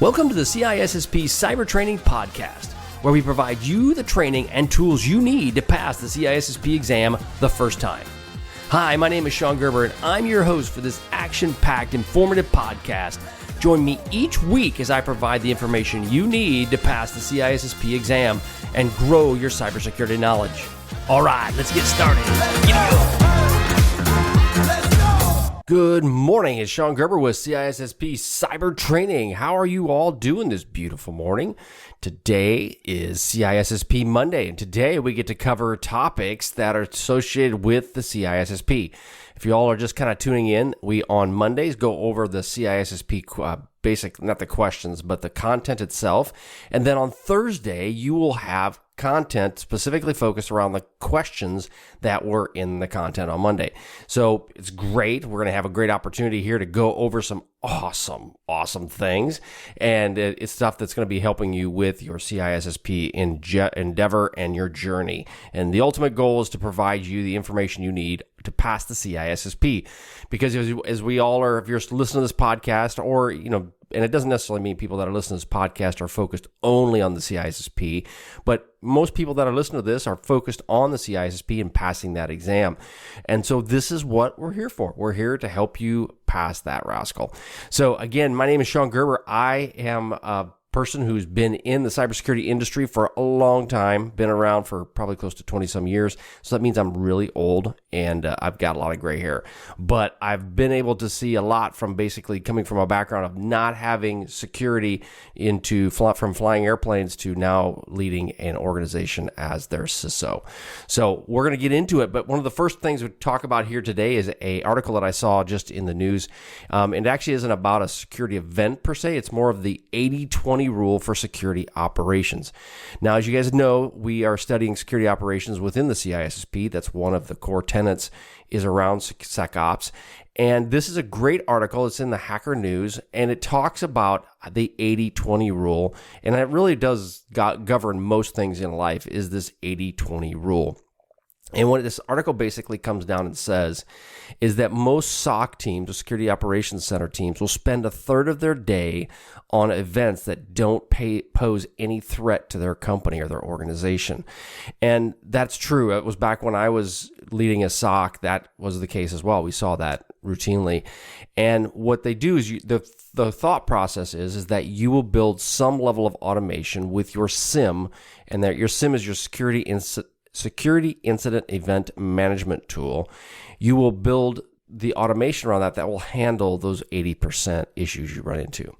Welcome to the CISSP Cyber Training Podcast, where we provide you the training and tools you need to pass the CISSP exam the first time. Hi, my name is Sean Gerber, and I'm your host for this action-packed, informative podcast. Join me each week as I provide the information you need to pass the CISSP exam and grow your cybersecurity knowledge. All right, let's get started. Good morning, it's Sean Gerber with CISSP Cyber Training. How are you all doing this beautiful morning? Today is CISSP Monday, and today we get to cover topics that are associated with the CISSP. If you all are just kind of tuning in, we on Mondays go over the CISSP basic, not the questions, but the content itself. And then on Thursday, you will have content specifically focused around the questions that were in the content on Monday. So it's great. We're going to have a great opportunity here to go over some awesome things. And it's stuff that's going to be helping you with your CISSP endeavor and your journey. And the ultimate goal is to provide you the information you need to pass the CISSP. Because as we all are, if you're listening to this podcast or, and it doesn't necessarily mean people that are listening to this podcast are focused only on the CISSP, but most people that are listening to this are focused on the CISSP and passing that exam. And so this is what we're here for. We're here to help you pass that rascal. So again, my name is Sean Gerber. I am a person who's been in the cybersecurity industry for a long time, been around for probably close to 20 some years. So that means I'm really old and I've got a lot of gray hair, but I've been able to see a lot from basically coming from a background of not having security from flying airplanes to now leading an organization as their CISO. So we're going to get into it, but one of the first things we talk about here today is a article that I saw just in the news. It actually isn't about a security event per se. It's more of the 80-20 rule for security operations. Now, as you guys know, we are studying security operations within the CISSP. That's one of the core tenets is around SecOps. And this is a great article. It's in the Hacker News, and it talks about the 80-20 rule. And it really does govern most things in life is this 80-20 rule. And what this article basically comes down and says is that most SOC teams, or Security Operations Center teams, will spend a third of their day on events that don't pose any threat to their company or their organization. And that's true. It was back when I was leading a SOC, that was the case as well. We saw that routinely. And what they do is the thought process is that you will build some level of automation with your SIM, and that your SIM is your Security Incident Event Management tool. You will build the automation around that will handle those 80% issues you run into.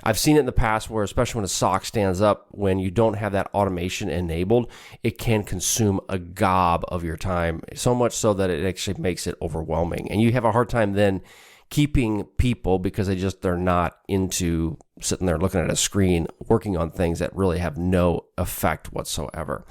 I've seen it in the past where, especially when a SOC stands up, when you don't have that automation enabled, it can consume a gob of your time, so much so that it actually makes it overwhelming. And you have a hard time then keeping people because they're not into sitting there looking at a screen, working on things that really have no effect whatsoever.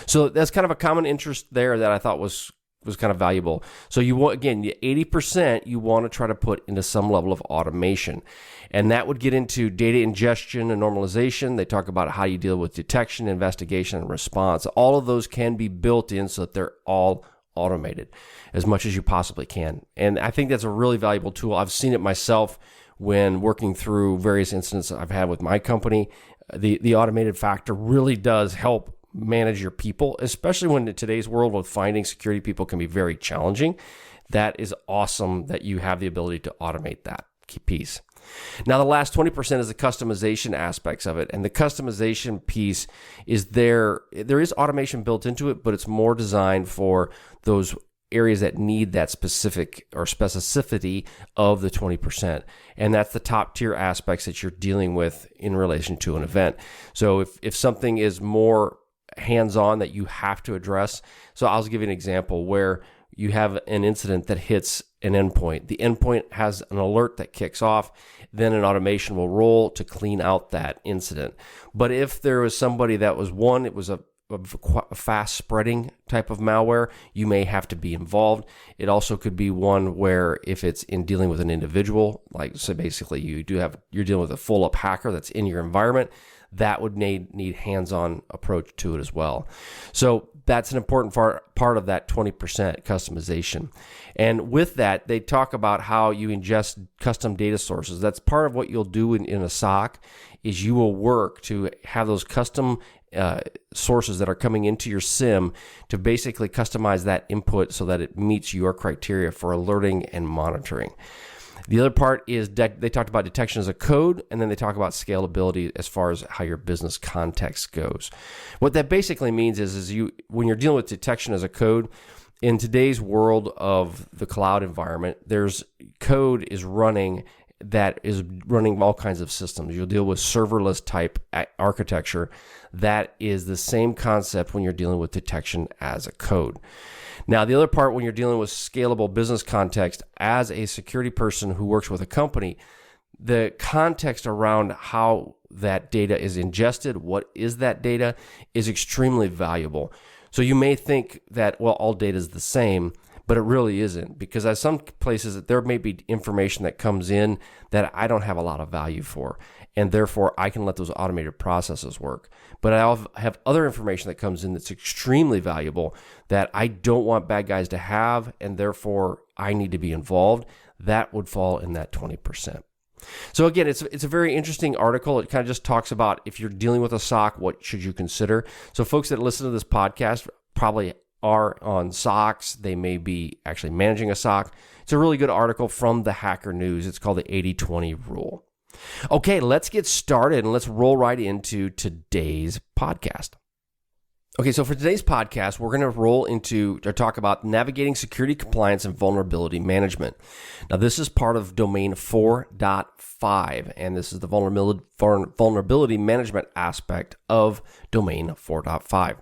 So that's kind of a common interest there that I thought was kind of valuable. So you want, again, the 80% you want to try to put into some level of automation. And that would get into data ingestion and normalization. They talk about how you deal with detection, investigation, and response. All of those can be built in so that they're all automated as much as you possibly can. And I think that's a really valuable tool. I've seen it myself when working through various incidents I've had with my company. The automated factor really does help manage your people, especially when in today's world with finding security people can be very challenging. That is awesome that you have the ability to automate that piece. Now, the last 20% is the customization aspects of it. And the customization piece is there is automation built into it, but it's more designed for those areas that need that specific or specificity of the 20%. And that's the top tier aspects that you're dealing with in relation to an event. So if something is more hands-on that you have to address. So I'll give you an example where you have an incident that hits an endpoint. The endpoint has an alert that kicks off, then an automation will roll to clean out that incident. But if there was somebody that was it was fast spreading type of malware, you may have to be involved. It also could be one where if it's in dealing with an individual, like so basically you're dealing with a full up hacker that's in your environment, that would need hands-on approach to it as well. So that's an important part of that 20% customization. And with that, they talk about how you ingest custom data sources. That's part of what you'll do in a SOC, is you will work to have those custom sources that are coming into your SIM to basically customize that input so that it meets your criteria for alerting and monitoring. The other part is they talked about detection as a code, and then they talk about scalability as far as how your business context goes. What that basically means is when you're dealing with detection as a code, in today's world of the cloud environment, there's code is running that is running all kinds of systems. You'll deal with serverless type architecture. That is the same concept when you're dealing with detection as a code. Now, the other part when you're dealing with scalable business context, as a security person who works with a company, the context around how that data is ingested, what is that data, is extremely valuable. So you may think that, well, all data is the same, but it really isn't, because at some places there may be information that comes in that I don't have a lot of value for, and therefore I can let those automated processes work. But I have other information that comes in that's extremely valuable that I don't want bad guys to have, and therefore I need to be involved. That would fall in that 20%. So again, it's a very interesting article. It kind of just talks about if you're dealing with a SOC, what should you consider? So folks that listen to this podcast probably are on SOCs. They may be actually managing a SOC. It's a really good article from the Hacker News. It's called the 80-20 rule. Okay, let's get started and let's roll right into today's podcast. Okay, so for today's podcast, we're going to roll into or talk about navigating security compliance and vulnerability management. Now, this is part of domain 4.5, and this is the vulnerability management aspect of domain 4.5.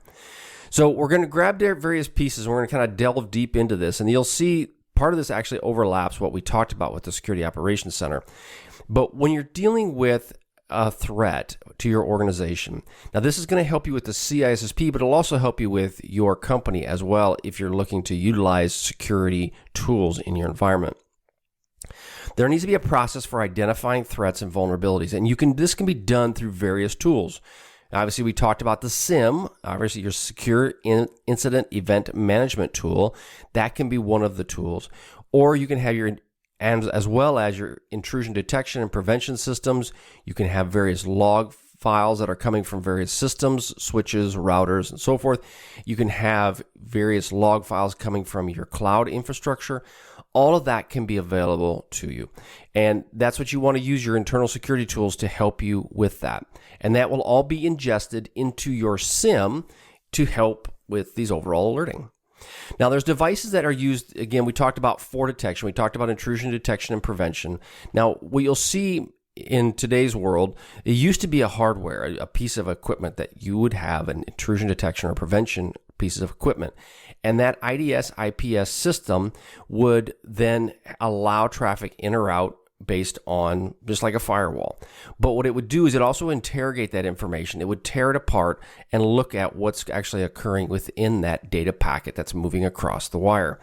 So we're going to grab their various pieces, and we're going to kind of delve deep into this, and you'll see part of this actually overlaps what we talked about with the Security Operations Center. But when you're dealing with a threat to your organization, now this is going to help you with the CISSP, but it'll also help you with your company as well if you're looking to utilize security tools in your environment. There needs to be a process for identifying threats and vulnerabilities, and this can be done through various tools. Obviously, we talked about the SIM, obviously your secure incident event management tool. That can be one of the tools. Or you can have and as well as your intrusion detection and prevention systems. You can have various log files that are coming from various systems, switches, routers, and so forth. You can have various log files coming from your cloud infrastructure. All of that can be available to you. And that's what you want to use your internal security tools to help you with that. And that will all be ingested into your SIM to help with these overall alerting. Now, there's devices that are used. Again, we talked about for detection. We talked about intrusion detection and prevention. Now, what you'll see in today's world, it used to be a hardware, a piece of equipment that you would have an intrusion detection or prevention pieces of equipment. And that IDS IPS system would then allow traffic in or out based on just like a firewall. But what it would do is it also interrogate that information. It would tear it apart and look at what's actually occurring within that data packet that's moving across the wire.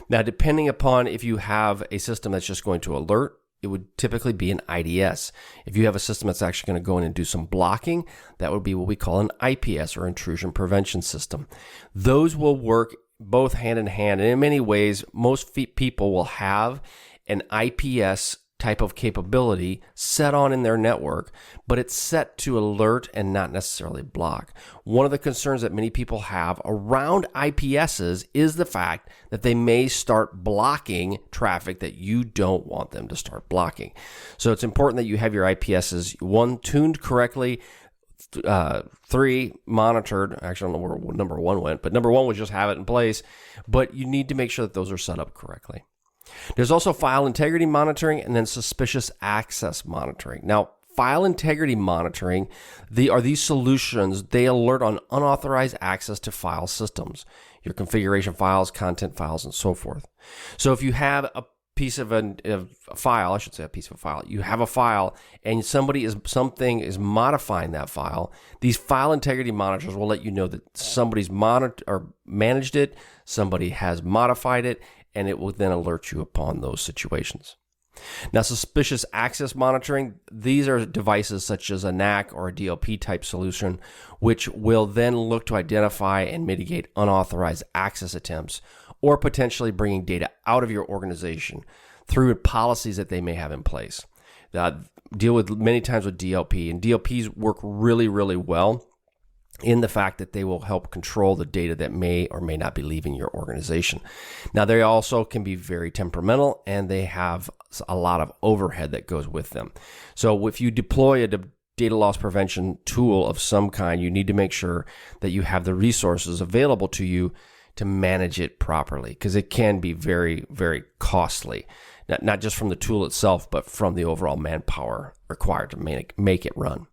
Now, depending upon if you have a system that's just going to alert, it would typically be an IDS. If you have a system that's actually going to go in and do some blocking, that would be what we call an IPS or intrusion prevention system. Those will work both hand in hand. And in many ways, most people will have an IPS type of capability set on in their network, but it's set to alert and not necessarily block. One of the concerns that many people have around IPSs is the fact that they may start blocking traffic that you don't want them to start blocking. So it's important that you have your IPSs, one, tuned correctly, three, monitored. Actually, I don't know where number one went, but number one was just have it in place, but you need to make sure that those are set up correctly. There's also file integrity monitoring and then suspicious access monitoring. Now, file integrity monitoring, these solutions, they alert on unauthorized access to file systems, your configuration files, content files, and so forth. So if you have piece of a file, I should say a piece of a file. You have a file and something is modifying that file. These file integrity monitors will let you know that somebody's managed it, somebody has modified it, and it will then alert you upon those situations. Now, suspicious access monitoring, these are devices such as a NAC or a DLP type solution, which will then look to identify and mitigate unauthorized access attempts or potentially bringing data out of your organization through policies that they may have in place. Deal with many times with DLP, and DLPs work really, really well in the fact that they will help control the data that may or may not be leaving your organization. Now, they also can be very temperamental, and they have a lot of overhead that goes with them. So if you deploy a data loss prevention tool of some kind, you need to make sure that you have the resources available to you to manage it properly, because it can be very, very costly, not just from the tool itself, but from the overall manpower required to make it run.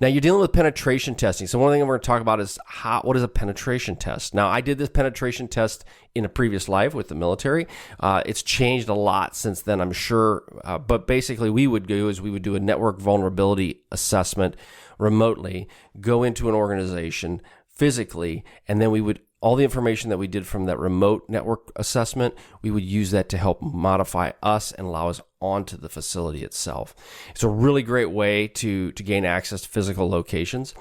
Now, you're dealing with penetration testing. So one thing we're going to talk about is what is a penetration test? Now, I did this penetration test in a previous life with the military. It's changed a lot since then, I'm sure. But basically, we would do a network vulnerability assessment remotely, go into an organization physically, and then we would all the information that we did from that remote network assessment, we would use that to help modify us and allow us onto the facility itself. It's a really great way to gain access to physical locations,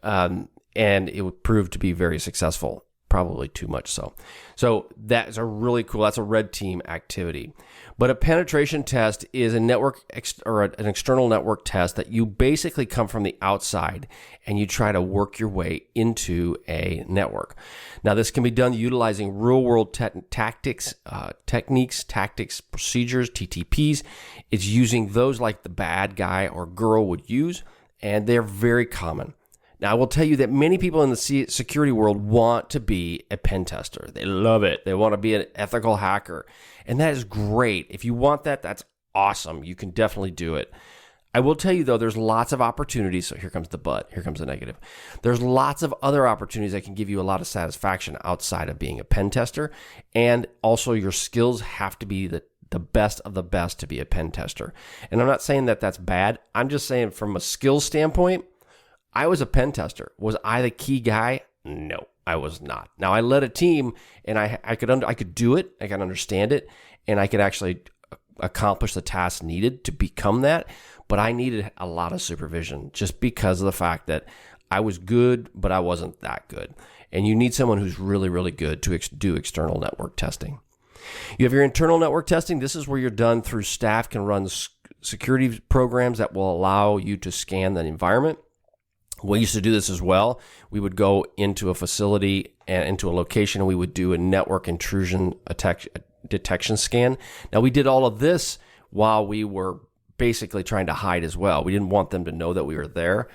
and it would prove to be very successful, probably too much so. So that's a red team activity. But a penetration test is an external network test that you basically come from the outside and you try to work your way into a network. Now, this can be done utilizing real-world techniques, procedures, TTPs. It's using those like the bad guy or girl would use, and they're very common. Now, I will tell you that many people in the security world want to be a pen tester. They love it. They want to be an ethical hacker. And that is great. If you want that, that's awesome. You can definitely do it. I will tell you, though, there's lots of opportunities. So here comes the but. Here comes the negative. There's lots of other opportunities that can give you a lot of satisfaction outside of being a pen tester. And also your skills have to be the best of the best to be a pen tester. And I'm not saying that that's bad. I'm just saying from a skills standpoint, I was a pen tester. Was I the key guy? No, I was not. Now, I led a team, and I could do it, I could understand it, and I could actually accomplish the tasks needed to become that, but I needed a lot of supervision just because of the fact that I was good, but I wasn't that good. And you need someone who's really, really good to do external network testing. You have your internal network testing. This is where you're done through staff can run security programs that will allow you to scan the environment. We used to do this as well. We would go into a facility and into a location, and we would do a network intrusion detection scan. Now, we did all of this while we were basically trying to hide as well. We didn't want them to know that we were there.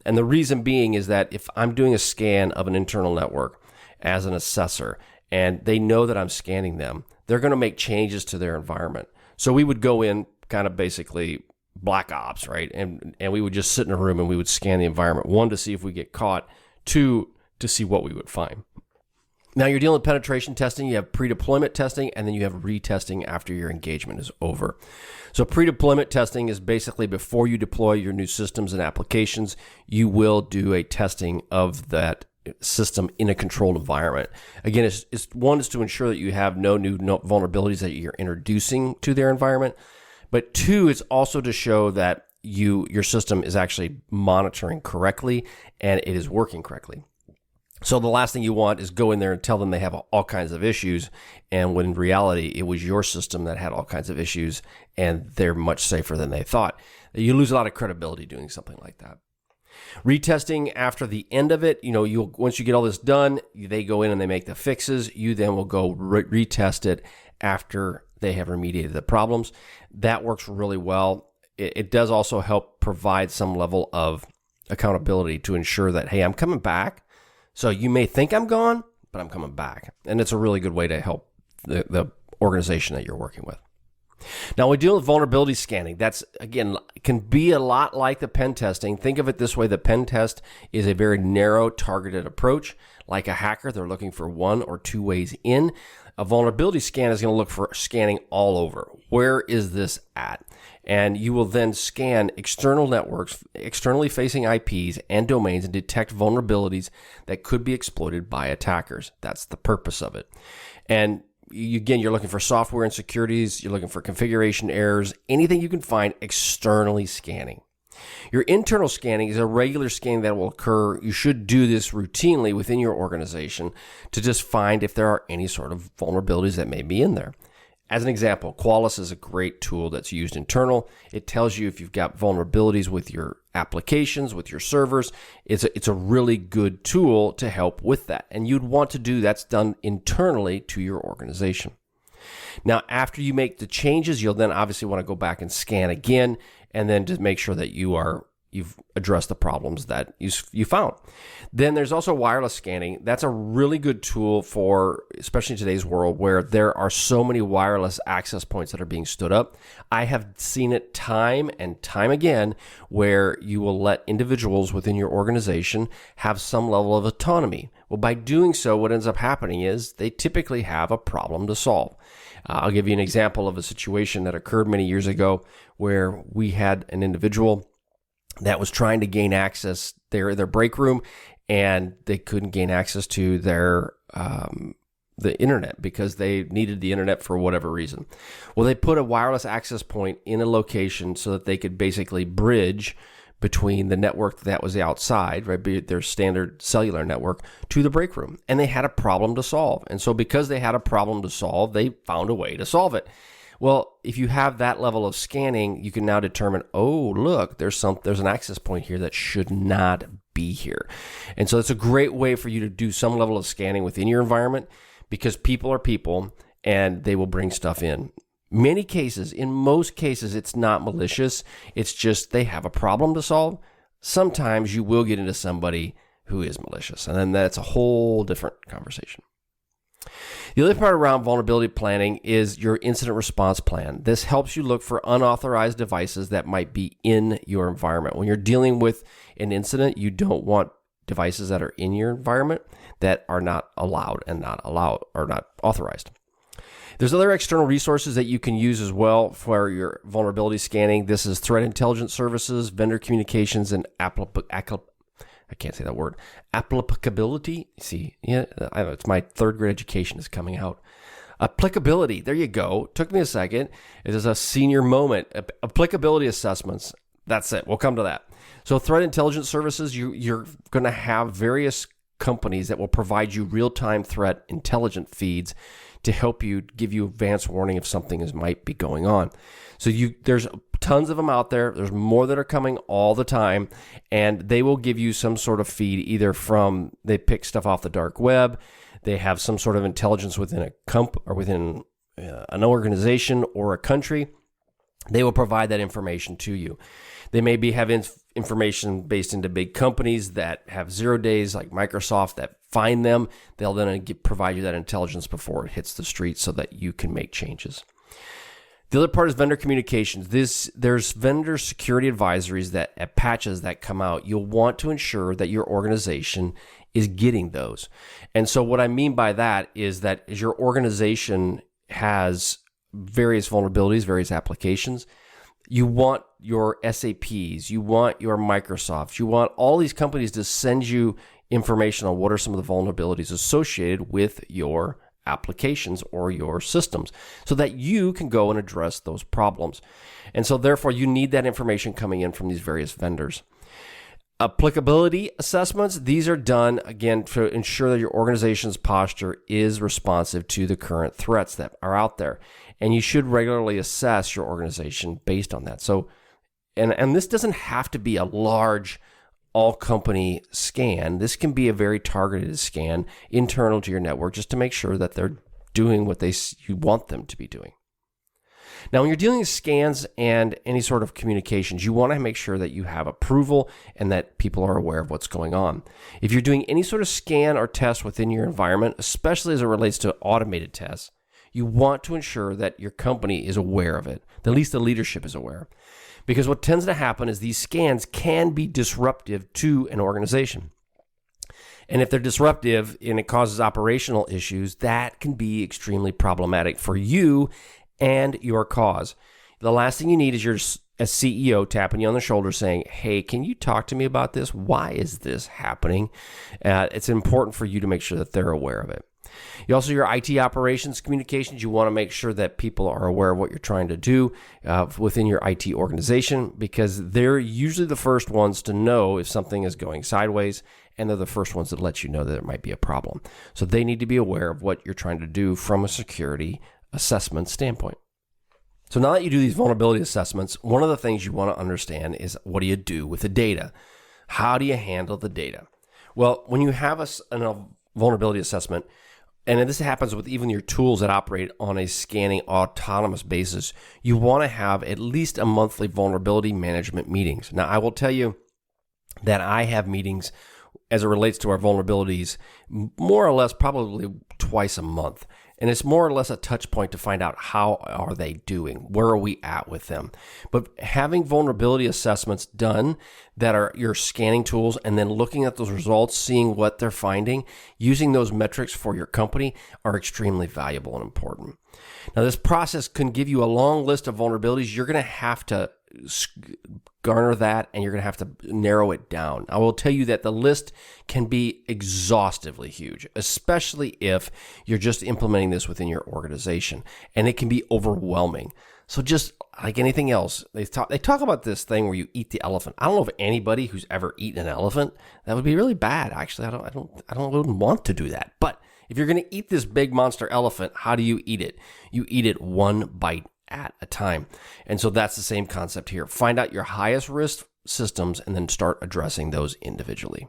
And the reason being is that if I'm doing a scan of an internal network as an assessor, and they know that I'm scanning them, they're going to make changes to their environment. So we would go in kind of basically black ops, right? And we would just sit in a room and we would scan the environment. One, to see if we get caught. Two, to see what we would find. Now, you're dealing with penetration testing. You have pre-deployment testing, and then you have retesting after your engagement is over. So pre-deployment testing is basically before you deploy your new systems and applications, you will do a testing of that system in a controlled environment. Again, one is to ensure that you have no new vulnerabilities that you're introducing to their environment. But two, it's also to show that your system is actually monitoring correctly and it is working correctly. So the last thing you want is go in there and tell them they have all kinds of issues, and when in reality, it was your system that had all kinds of issues and they're much safer than they thought. You lose a lot of credibility doing something like that. Retesting after the end of it, once you get all this done, they go in and they make the fixes. You then will go retest it after they have remediated the problems. That works really well. It does also help provide some level of accountability to ensure that, hey, I'm coming back. So you may think I'm gone, but I'm coming back. And it's a really good way to help the organization that you're working with. Now, we deal with vulnerability scanning. That's, again, can be a lot like the pen testing. Think of it this way. The pen test is a very narrow, targeted approach. Like a hacker, they're looking for one or two ways in. A vulnerability scan is going to look for scanning all over. Where is this at? And you will then scan external networks, externally facing IPs and domains, and detect vulnerabilities that could be exploited by attackers. That's the purpose of it. And again, you're looking for software insecurities, you're looking for configuration errors, anything you can find externally scanning. Your internal scanning is a regular scanning that will occur. You should do this routinely within your organization to just find if there are any sort of vulnerabilities that may be in there. As an example, Qualys is a great tool that's used internal. It tells you if you've got vulnerabilities with your applications, with your servers. It's a really good tool to help with that. And you'd want to do that's done internally to your organization. Now, after you make the changes, you'll then obviously want to go back and scan again, and then just make sure that you've addressed the problems that you found. Then there's also wireless scanning. That's a really good tool for, especially in today's world where there are so many wireless access points that are being stood up. I have seen it time and time again where you will let individuals within your organization have some level of autonomy. Well, by doing so, what ends up happening is they typically have a problem to solve. I'll give you an example of a situation that occurred many years ago where we had an individual that was trying to gain access their break room, and they couldn't gain access to their the internet because they needed the internet for whatever reason. Well, they put a wireless access point in a location so that they could basically bridge between the network that was outside, right, be it their standard cellular network, to the break room. And they had a problem to solve. And so because they had a problem to solve, they found a way to solve it. Well, if you have that level of scanning, you can now determine, oh, look, there's an access point here that should not be here. And so it's a great way for you to do some level of scanning within your environment, because people are people and they will bring stuff in. In most cases, it's not malicious. It's just they have a problem to solve. Sometimes you will get into somebody who is malicious, and then that's a whole different conversation. The other part around vulnerability planning is your incident response plan. This helps you look for unauthorized devices that might be in your environment. When you're dealing with an incident, you don't want devices that are in your environment that are not allowed or not authorized. There's other external resources that you can use as well for your vulnerability scanning. This is threat intelligence services, vendor communications, and applicability. See, yeah, I know, it's my third grade education is coming out. Applicability, there you go. Took me a second. It is a senior moment. Applicability assessments. That's it. We'll come to that. So threat intelligence services, you're going to have various companies that will provide you real-time threat intelligence feeds to help you, give you advance warning if something might be going on. So there's tons of them out there. There's more that are coming all the time, and they will give you some sort of feed either from, they pick stuff off the dark web, they have some sort of intelligence within within an organization or a country. They will provide that information to you. They maybe have information based into big companies that have 0 days, like Microsoft, that find them. They'll then provide you that intelligence before it hits the street so that you can make changes. The other part is vendor communications. There's vendor security advisories patches that come out. You'll want to ensure that your organization is getting those. And so what I mean by that is that as your organization has various vulnerabilities, various applications, you want your SAPs, you want your Microsofts, you want all these companies to send you information on what are some of the vulnerabilities associated with your applications or your systems so that you can go and address those problems. And so therefore you need that information coming in from these various vendors. Applicability assessments, these are done, again, to ensure that your organization's posture is responsive to the current threats that are out there. And you should regularly assess your organization based on that. So, and this doesn't have to be a large all-company scan. This can be a very targeted scan internal to your network just to make sure that they're doing what you want them to be doing. Now, when you're dealing with scans and any sort of communications, you want to make sure that you have approval and that people are aware of what's going on. If you're doing any sort of scan or test within your environment, especially as it relates to automated tests, you want to ensure that your company is aware of it. At least the leadership is aware. Because what tends to happen is these scans can be disruptive to an organization. And if they're disruptive and it causes operational issues, that can be extremely problematic for you and your cause. The last thing you need is your CEO tapping you on the shoulder saying, hey, can you talk to me about this? Why is this happening? It's important for you to make sure that they're aware of it. You also, your IT operations communications, you want to make sure that people are aware of what you're trying to do within your IT organization, because they're usually the first ones to know if something is going sideways, and they're the first ones that let you know that there might be a problem. So they need to be aware of what you're trying to do from a security assessment standpoint. So now that you do these vulnerability assessments, one of the things you want to understand is, what do you do with the data? How do you handle the data? Well, when you have a vulnerability assessment, and this happens with even your tools that operate on a scanning autonomous basis, you want to have at least a monthly vulnerability management meetings. Now, I will tell you that I have meetings as it relates to our vulnerabilities more or less probably twice a month. And it's more or less a touch point to find out how are they doing, where are we at with them. But having vulnerability assessments done that are your scanning tools, and then looking at those results, seeing what they're finding, using those metrics for your company are extremely valuable and important. Now, this process can give you a long list of vulnerabilities. You're going to have to garner that, and you're going to have to narrow it down. I will tell you that the list can be exhaustively huge, especially if you're just implementing this within your organization, and it can be overwhelming. So just like anything else, they talk about this thing where you eat the elephant. I don't know of anybody who's ever eaten an elephant. That would be really bad. Actually, I wouldn't want to do that. But if you're going to eat this big monster elephant, how do you eat it? You eat it one bite at a time. And so that's the same concept here. Find out your highest risk systems and then start addressing those individually.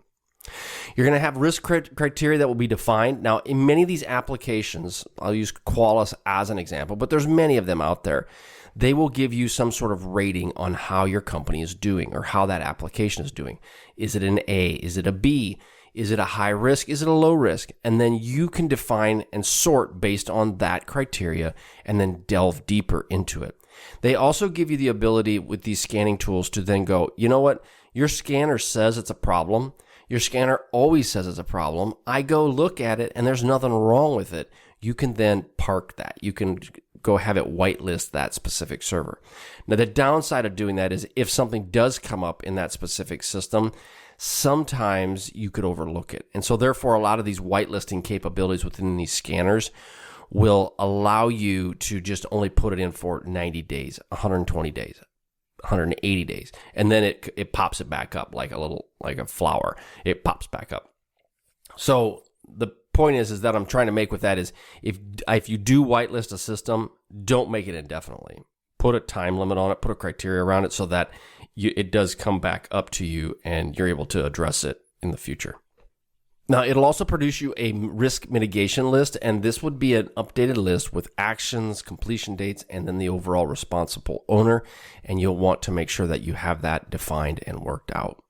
You're going to have risk criteria that will be defined. Now, in many of these applications, I'll use Qualys as an example, but there's many of them out there. They will give you some sort of rating on how your company is doing or how that application is doing. Is it an A? Is it a B? Is it a high risk? Is it a low risk? And then you can define and sort based on that criteria and then delve deeper into it. They also give you the ability with these scanning tools to then go, you know what? Your scanner says it's a problem. Your scanner always says it's a problem. I go look at it and there's nothing wrong with it. You can then park that. You can go have it whitelist that specific server. Now, the downside of doing that is if something does come up in that specific system, sometimes you could overlook it. And so therefore, a lot of these whitelisting capabilities within these scanners will allow you to just only put it in for 90 days, 120 days, 180 days. And then it pops it back up like a flower. It pops back up. So the point is that I'm trying to make with that is if you do whitelist a system, don't make it indefinitely. Put a time limit on it, put a criteria around it so that it does come back up to you and you're able to address it in the future. Now, it'll also produce you a risk mitigation list, and this would be an updated list with actions, completion dates, and then the overall responsible owner, and you'll want to make sure that you have that defined and worked out.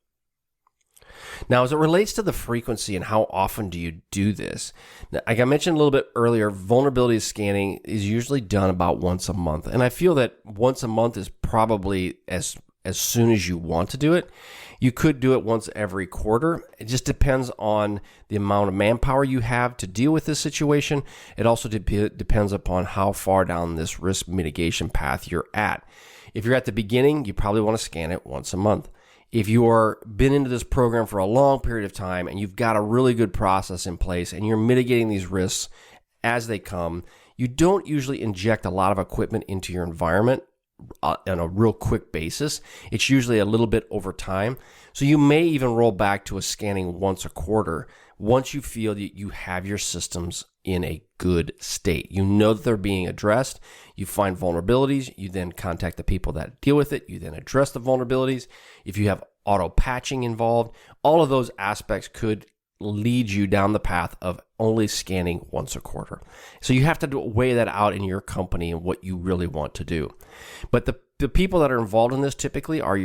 Now, as it relates to the frequency and how often do you do this, like I mentioned a little bit earlier, vulnerability scanning is usually done about once a month, and I feel that once a month is probably as soon as you want to do it. You could do it once every quarter. It just depends on the amount of manpower you have to deal with this situation. It also depends upon how far down this risk mitigation path you're at. If you're at the beginning, you probably want to scan it once a month. If you are been into this program for a long period of time and you've got a really good process in place and you're mitigating these risks as they come, you don't usually inject a lot of equipment into your environment on a real quick basis. It's usually a little bit over time. So you may even roll back to a scanning once a quarter once you feel that you have your systems in a good state. You know that they're being addressed. You find vulnerabilities. You then contact the people that deal with it. You then address the vulnerabilities. If you have auto patching involved, all of those aspects could lead you down the path of only scanning once a quarter. So you have to weigh that out in your company and what you really want to do. But the people that are involved in this typically are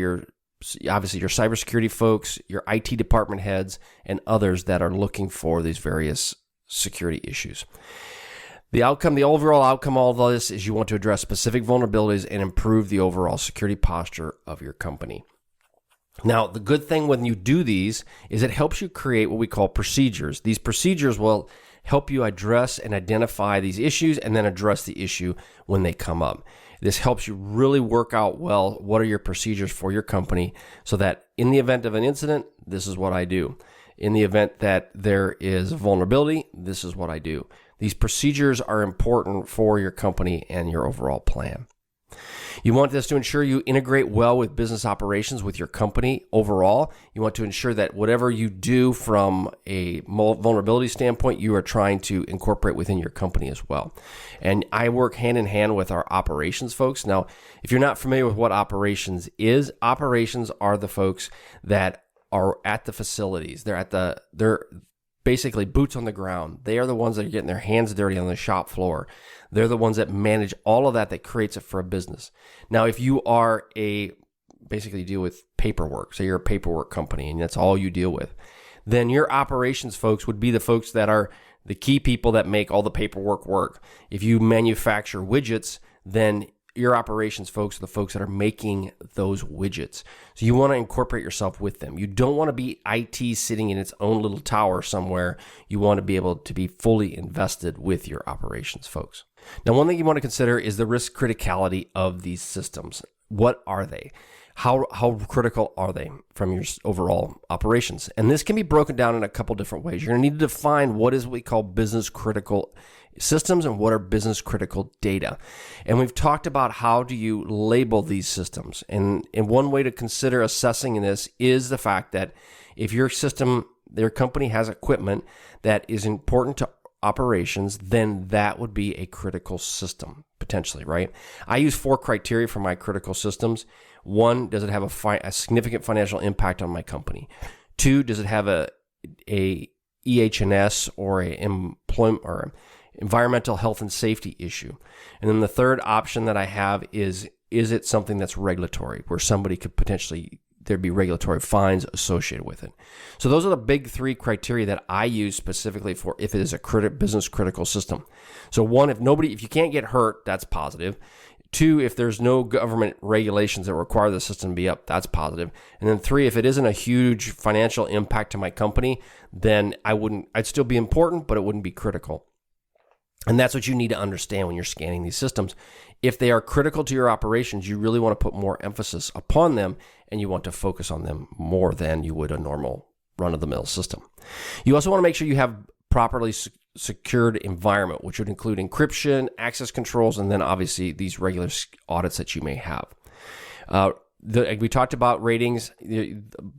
obviously your cybersecurity folks, your IT department heads, and others that are looking for these various security issues. The overall outcome of all this is you want to address specific vulnerabilities and improve the overall security posture of your company. Now, the good thing when you do these is it helps you create what we call procedures. These procedures will help you address and identify these issues and then address the issue when they come up. This helps you really work out well what are your procedures for your company so that in the event of an incident, this is what I do. In the event that there is a vulnerability, this is what I do. These procedures are important for your company and your overall plan. You want this to ensure you integrate well with business operations with your company overall. You want to ensure that whatever you do from a vulnerability standpoint, you are trying to incorporate within your company as well. And I work hand in hand with our operations folks. Now, if you're not familiar with what operations are the folks that are at the facilities. They're basically boots on the ground. They are the ones that are getting their hands dirty on the shop floor. They're the ones that manage all of that creates it for a business. Now, if you are basically deal with paperwork, so you're a paperwork company and that's all you deal with, then your operations folks would be the folks that are the key people that make all the paperwork work. If you manufacture widgets, then your operations folks are the folks that are making those widgets. So you want to incorporate yourself with them. You don't want to be IT sitting in its own little tower somewhere. You want to be able to be fully invested with your operations folks. Now, one thing you want to consider is the risk criticality of these systems. What are they? How critical are they from your overall operations? And this can be broken down in a couple different ways. You're going to need to define what is what we call business critical systems and what are business critical data. And we've talked about how do you label these systems. And one way to consider assessing this is the fact that if your company has equipment that is important to operations, then that would be a critical system, potentially, right? I use 4 criteria for my critical systems. 1, does it have a significant financial impact on my company? 2, does it have a EH&S or a employment or environmental health and safety issue? And then the third option that I have is it something that's regulatory, where somebody could potentially, there'd be regulatory fines associated with it. So those are the big 3 criteria that I use specifically for if it is a business critical system. So 1, if you can't get hurt, that's positive. 2, if there's no government regulations that require the system to be up, that's positive. And then 3, if it isn't a huge financial impact to my company, then I'd still be important, but it wouldn't be critical. And that's what you need to understand when you're scanning these systems. If they are critical to your operations, you really want to put more emphasis upon them, and you want to focus on them more than you would a normal run-of-the-mill system. You also want to make sure you have properly secured environment, which would include encryption, access controls, and then obviously these regular audits that you may have. We talked about ratings.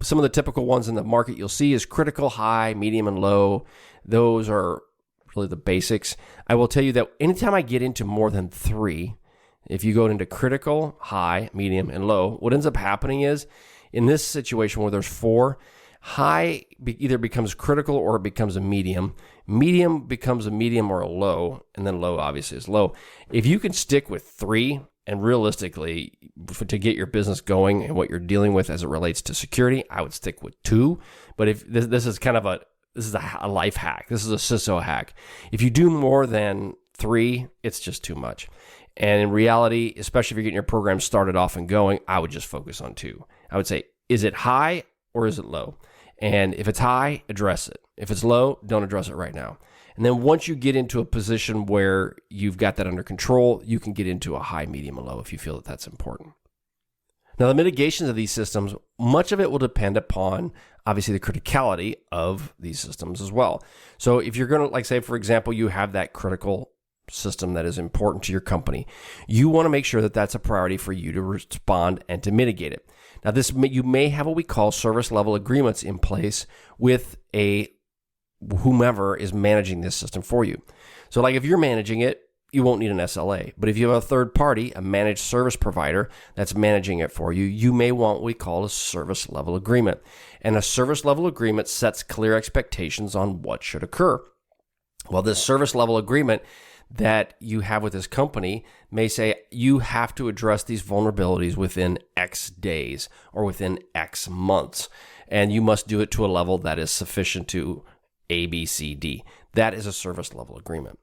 Some of the typical ones in the market you'll see is critical, high, medium, and low. Those are really the basics. I will tell you that anytime I get into more than 3, if you go into critical, high, medium, and low, what ends up happening is in this situation where there's 4, high either becomes critical or it becomes a medium. Medium becomes a medium or a low, and then low obviously is low. If you can stick with 3, and realistically, to get your business going and what you're dealing with as it relates to security, I would stick with 2. But if this is kind of this is a life hack. This is a CISO hack. If you do more than 3, it's just too much. And in reality, especially if you're getting your program started off and going, I would just focus on 2. I would say, is it high or is it low? And if it's high, address it. If it's low, don't address it right now. And then once you get into a position where you've got that under control, you can get into a high, medium, and low if you feel that that's important. Now, the mitigations of these systems, much of it will depend upon, obviously, the criticality of these systems as well. So if you're going to, like say, for example, you have that critical system that is important to your company, you want to make sure that that's a priority for you to respond and to mitigate it. Now, you may have what we call service level agreements in place with whomever is managing this system for you. So like if you're managing it, you won't need an SLA. But if you have a third party, a managed service provider that's managing it for you, you may want what we call a service level agreement. And a service level agreement sets clear expectations on what should occur. Well, this service level agreement that you have with this company may say you have to address these vulnerabilities within X days or within X months, and you must do it to a level that is sufficient to A, B, C, D. That is a service level agreement.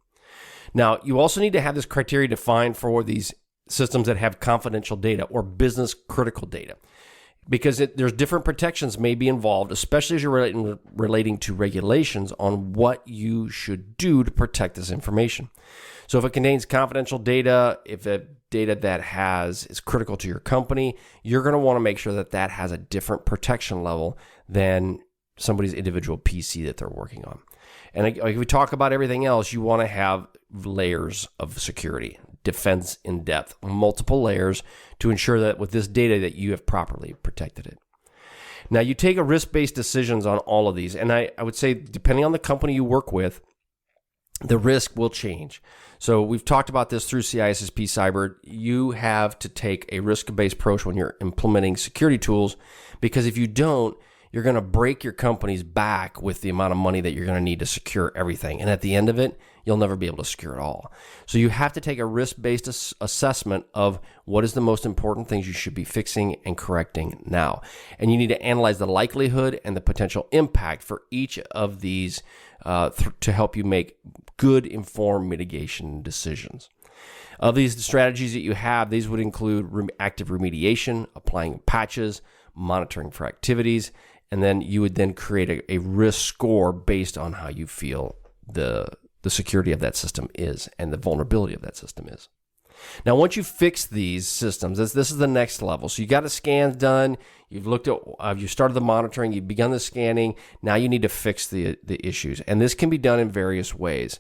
Now, you also need to have this criteria defined for these systems that have confidential data or business critical data, because there's different protections may be involved, especially as you're relating to regulations on what you should do to protect this information. So if it contains confidential data, if the data that is critical to your company, you're going to want to make sure that that has a different protection level than somebody's individual PC that they're working on. And if we talk about everything else, you want to have layers of security, defense in depth, multiple layers to ensure that with this data that you have properly protected it. Now, you take a risk-based decisions on all of these. And I would say, depending on the company you work with, the risk will change. So we've talked about this through CISSP Cyber. You have to take a risk-based approach when you're implementing security tools, because if you don't, you're going to break your company's back with the amount of money that you're going to need to secure everything. And at the end of it, you'll never be able to secure it all. So you have to take a risk-based assessment of what is the most important things you should be fixing and correcting now. And you need to analyze the likelihood and the potential impact for each of these to help you make good informed mitigation decisions. Of these strategies that you have, these would include active remediation, applying patches, monitoring for activities, and then you would then create a risk score based on how you feel the security of that system is and the vulnerability of that system is. Now, once you fix these systems, this is the next level. So you got a scan done, you've looked at, you started the monitoring, you've begun the scanning. Now you need to fix the issues, and this can be done in various ways.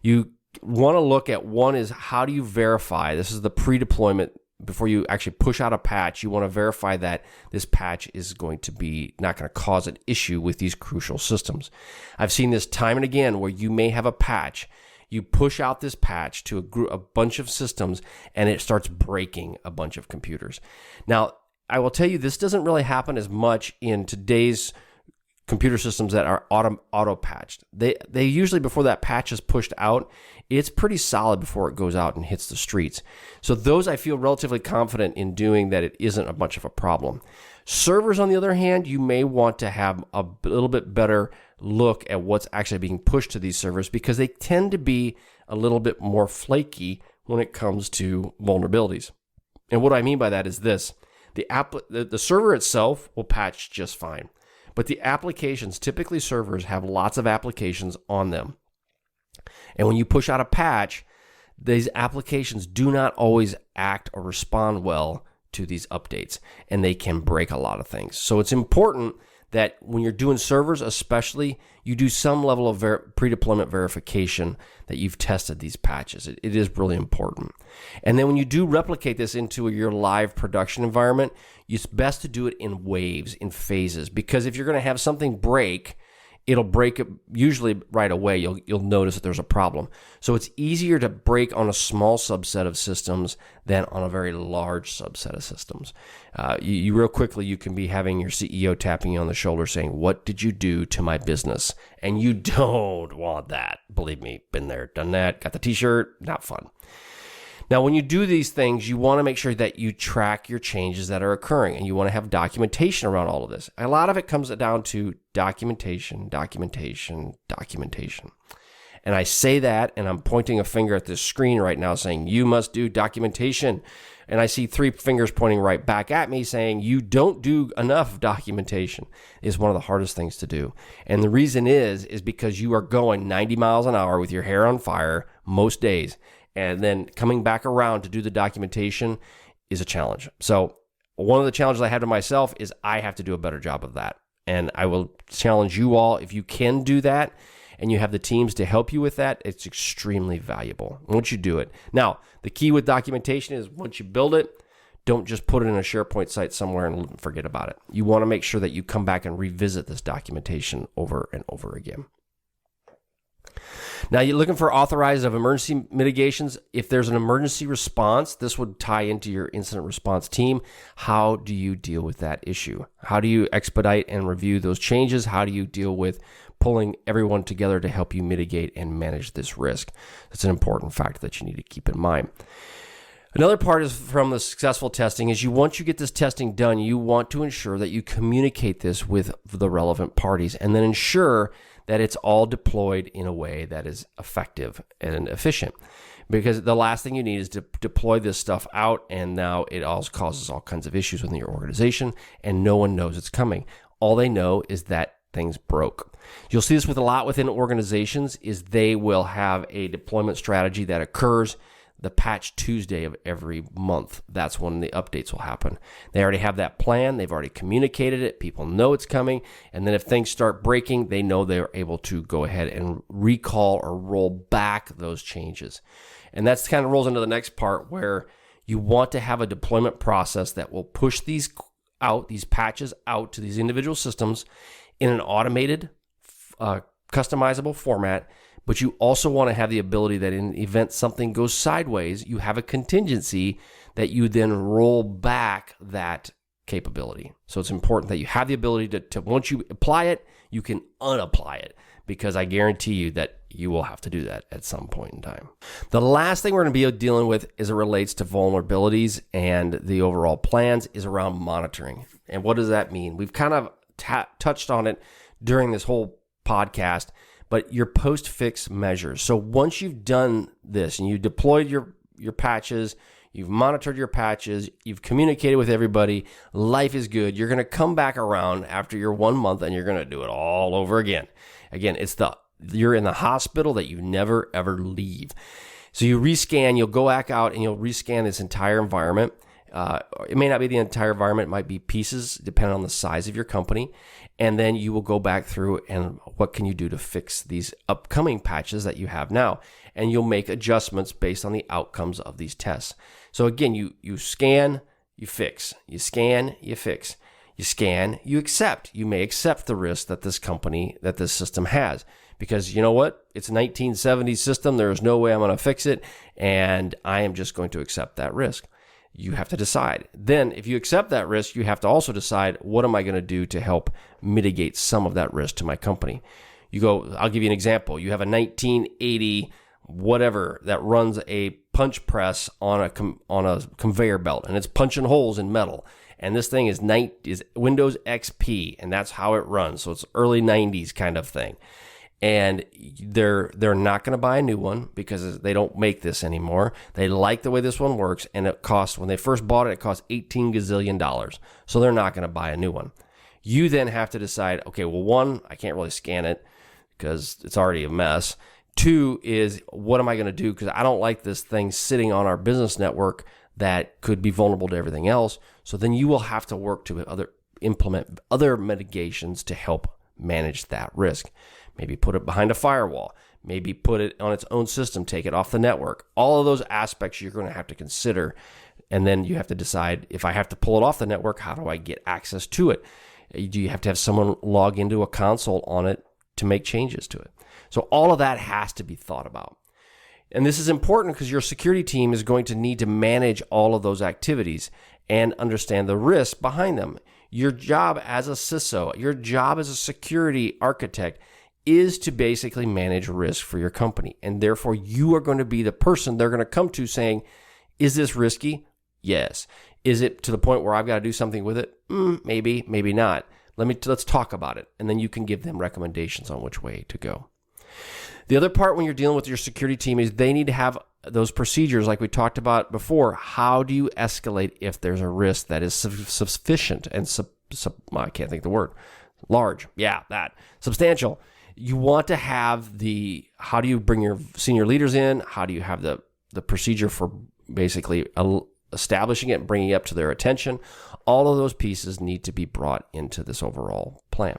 You want to look at, one is, how do you verify? This is the pre-deployment. Before you actually push out a patch, you want to verify that this patch is going to be not going to cause an issue with these crucial systems. I've seen this time and again where you may have a patch, you push out this patch to a bunch of systems, and it starts breaking a bunch of computers. Now, I will tell you, this doesn't really happen as much in today's computer systems that are auto patched. They usually, before that patch is pushed out, it's pretty solid before it goes out and hits the streets. So those I feel relatively confident in doing, that it isn't a much of a problem. Servers, on the other hand, you may want to have a little bit better look at what's actually being pushed to these servers, because they tend to be a little bit more flaky when it comes to vulnerabilities. And what I mean by that is this: the server itself will patch just fine, but the applications, typically servers have lots of applications on them. And when you push out a patch, these applications do not always act or respond well to these updates, and they can break a lot of things. So it's important that when you're doing servers especially, you do some level of pre-deployment verification that you've tested these patches. It is really important. And then when you do replicate this into your live production environment, it's best to do it in waves, in phases, because if you're going to have something break, it'll break usually right away. You'll notice that there's a problem. So it's easier to break on a small subset of systems than on a very large subset of systems. You real quickly, you can be having your CEO tapping you on the shoulder saying, "What did you do to my business?" And you don't want that. Believe me, been there, done that, got the t-shirt, not fun. Now, when you do these things, you want to make sure that you track your changes that are occurring, and you want to have documentation around all of this. A lot of it comes down to documentation. And I say that, and I'm pointing a finger at this screen right now saying, you must do documentation. And I see 3 fingers pointing right back at me saying, you don't do enough documentation. It's one of the hardest things to do. And the reason is because you are going 90 miles an hour with your hair on fire most days. And then coming back around to do the documentation is a challenge. So one of the challenges I have to myself is I have to do a better job of that. And I will challenge you all, if you can do that and you have the teams to help you with that, it's extremely valuable once you do it. Now, the key with documentation is once you build it, don't just put it in a SharePoint site somewhere and forget about it. You want to make sure that you come back and revisit this documentation over and over again. Now, you're looking for authorized of emergency mitigations. If there's an emergency response, this would tie into your incident response team. How do you deal with that issue? How do you expedite and review those changes? How do you deal with pulling everyone together to help you mitigate and manage this risk? That's an important factor that you need to keep in mind. Another part is from the successful testing is once you get this testing done, you want to ensure that you communicate this with the relevant parties and then ensure that it's all deployed in a way that is effective and efficient. Because the last thing you need is to deploy this stuff out, and now it all causes all kinds of issues within your organization, and no one knows it's coming. All they know is that things broke. You'll see this with a lot within organizations, is they will have a deployment strategy that occurs the patch Tuesday of every month. That's when the updates will happen. They already have that plan. They've already communicated it. People know it's coming. And then if things start breaking, they know they're able to go ahead and recall or roll back those changes. And that's kind of rolls into the next part, where you want to have a deployment process that will push these patches out to these individual systems in an automated, customizable format. But you also want to have the ability that in the event something goes sideways, you have a contingency that you then roll back that capability. So it's important that you have the ability to once you apply it, you can unapply it, because I guarantee you that you will have to do that at some point in time. The last thing we're going to be dealing with as it relates to vulnerabilities and the overall plans is around monitoring. And what does that mean? We've kind of touched on it during this whole podcast, but your post-fix measures. So once you've done this and you deployed your patches, you've monitored your patches, you've communicated with everybody, life is good, you're going to come back around after your 1 month and you're going to do it all over again. Again, you're in the hospital that you never ever leave. So you rescan, you'll go back out and you'll rescan this entire environment. It may not be the entire environment, it might be pieces depending on the size of your company. And then you will go back through and what can you do to fix these upcoming patches that you have now? And you'll make adjustments based on the outcomes of these tests. So again, you scan, you fix, you scan, you fix, you scan, you accept. You may accept the risk that this system has. Because you know what? It's a 1970s system. There is no way I'm going to fix it. And I am just going to accept that risk. You have to decide. Then if you accept that risk, you have to also decide, what am I going to do to help mitigate some of that risk to my company? I'll give you an example. You have a 1980 whatever that runs a punch press on a conveyor belt, and it's punching holes in metal. And this thing is Windows XP, and that's how it runs. So it's early 90s kind of thing. And they're not going to buy a new one because they don't make this anymore. They like the way this one works, and when they first bought it cost $18 gazillion. So they're not going to buy a new one. You then have to decide, okay, well, one, I can't really scan it because it's already a mess. Two is, what am I going to do? Because I don't like this thing sitting on our business network that could be vulnerable to everything else. So then you will have to work to implement other mitigations to help manage that risk. Maybe put it behind a firewall. Maybe put it on its own system, take it off the network. All of those aspects you're going to have to consider. And then you have to decide, if I have to pull it off the network, how do I get access to it? Do you have to have someone log into a console on it to make changes to it? So all of that has to be thought about. And this is important because your security team is going to need to manage all of those activities and understand the risk behind them. Your job as a CISO, your job as a security architect is to basically manage risk for your company. And therefore, you are going to be the person they're going to come to saying, is this risky? Yes. Is it to the point where I've got to do something with it? Maybe, maybe not. Let's talk about it. And then you can give them recommendations on which way to go. The other part when you're dealing with your security team is they need to have those procedures like we talked about before. How do you escalate if there's a risk that is sufficient and I can't think of the word. Large. Yeah, that. Substantial. You want to have how do you bring your senior leaders in? How do you have the procedure for basically establishing it and bringing it up to their attention? All of those pieces need to be brought into this overall plan.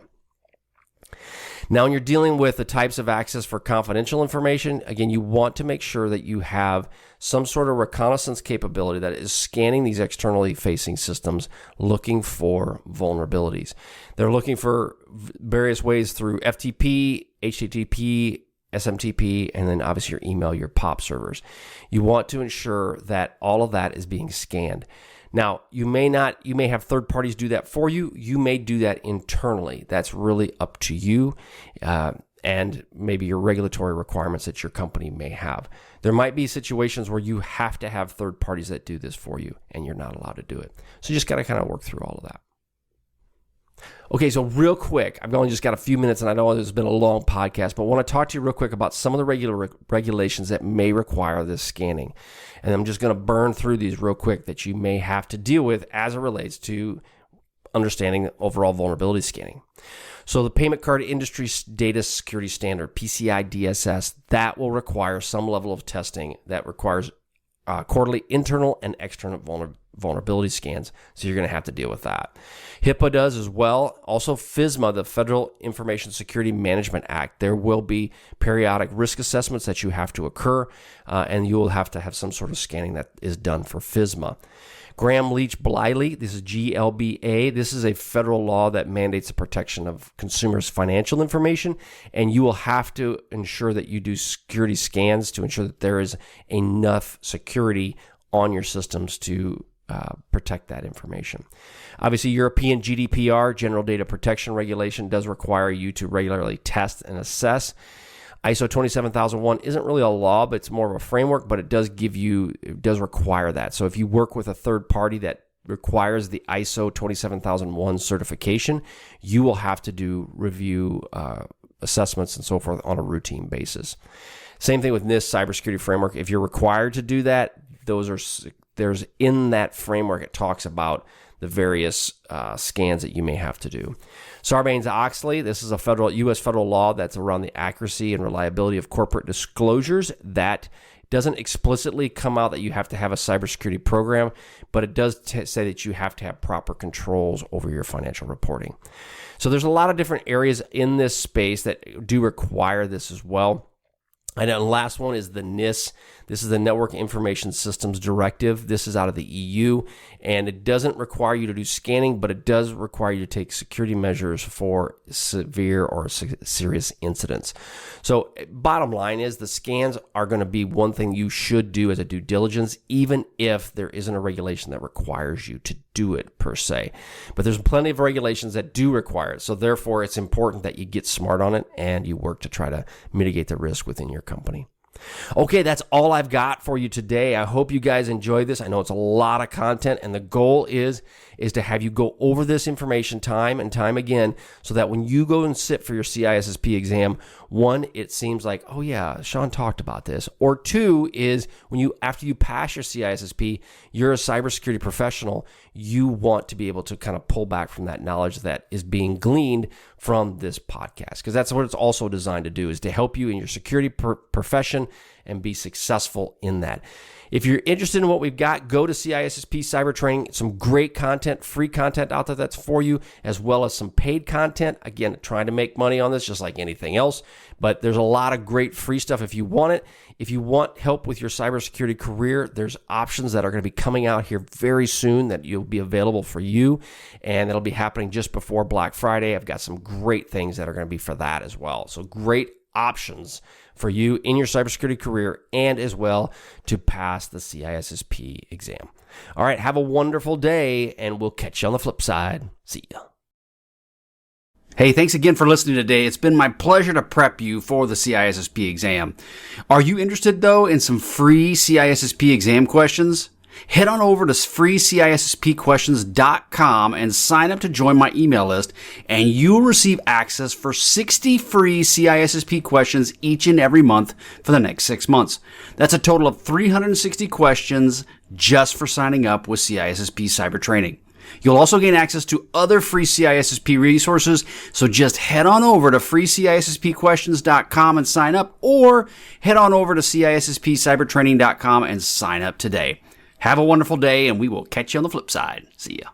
Now, when you're dealing with the types of access for confidential information, again, you want to make sure that you have some sort of reconnaissance capability that is scanning these externally facing systems, looking for vulnerabilities. They're looking for various ways through FTP, HTTP, SMTP, and then obviously your email, your POP servers. You want to ensure that all of that is being scanned. Now, you may have third parties do that for you. You may do that internally. That's really up to you and maybe your regulatory requirements that your company may have. There might be situations where you have to have third parties that do this for you and you're not allowed to do it. So you just got to kind of work through all of that. Okay, so real quick, I've only just got a few minutes, and I know this has been a long podcast, but I want to talk to you real quick about some of the regulations that may require this scanning. And I'm just going to burn through these real quick that you may have to deal with as it relates to understanding overall vulnerability scanning. So the Payment Card Industry Data Security Standard, PCI DSS, that will require some level of testing that requires quarterly internal and external vulnerability scans. So you're going to have to deal with that. HIPAA does as well. Also FISMA, the Federal Information Security Management Act, there will be periodic risk assessments that you have to occur, and you will have to have some sort of scanning that is done for FISMA. Graham-Leach-Bliley, this is GLBA. This is a federal law that mandates the protection of consumers' financial information, and you will have to ensure that you do security scans to ensure that there is enough security on your systems to protect that information. Obviously, European GDPR, General Data Protection Regulation, does require you to regularly test and assess. ISO 27001 isn't really a law, but it's more of a framework, but it does require that. So if you work with a third party that requires the ISO 27001 certification, you will have to do review assessments and so forth on a routine basis. Same thing with NIST cybersecurity framework. If you're required to do that, there's in that framework, it talks about the various scans that you may have to do. Sarbanes-Oxley, this is a U.S. federal law that's around the accuracy and reliability of corporate disclosures. That doesn't explicitly come out that you have to have a cybersecurity program, but it does say that you have to have proper controls over your financial reporting. So there's a lot of different areas in this space that do require this as well. And then the last one is the NIST. This is the Network Information Systems Directive. This is out of the EU, and it doesn't require you to do scanning, but it does require you to take security measures for severe or serious incidents. So bottom line is the scans are going to be one thing you should do as a due diligence, even if there isn't a regulation that requires you to do it per se. But there's plenty of regulations that do require it. So therefore, it's important that you get smart on it and you work to try to mitigate the risk within your company. Okay, that's all I've got for you today. I hope you guys enjoyed this. I know it's a lot of content, and the goal is to have you go over this information time and time again so that when you go and sit for your CISSP exam, one, it seems like, oh yeah, Sean talked about this. Or two is after you pass your CISSP, you're a cybersecurity professional, you want to be able to kind of pull back from that knowledge that is being gleaned from this podcast, because that's what it's also designed to do, is to help you in your security profession and be successful in that. If you're interested in what we've got, go to CISSP Cyber Training. Some great content, free content out there that's for you, as well as some paid content. Again, trying to make money on this just like anything else, but there's a lot of great free stuff if you want it. If you want help with your cybersecurity career, there's options that are going to be coming out here very soon that you'll be available for you, and it'll be happening just before Black Friday. I've got some great things that are going to be for that as well. So great options for you in your cybersecurity career and as well to pass the CISSP exam. All right, have a wonderful day, and we'll catch you on the flip side. See ya. Hey, thanks again for listening today. It's been my pleasure to prep you for the CISSP exam. Are you interested, though, in some free CISSP exam questions? Head on over to freecisspquestions.com and sign up to join my email list, and you'll receive access for 60 free CISSP questions each and every month for the next 6 months. That's a total of 360 questions just for signing up with CISSP Cyber Training. You'll also gain access to other free CISSP resources, so just head on over to freecisspquestions.com and sign up, or head on over to CISSPcybertraining.com and sign up today. Have a wonderful day, and we will catch you on the flip side. See ya.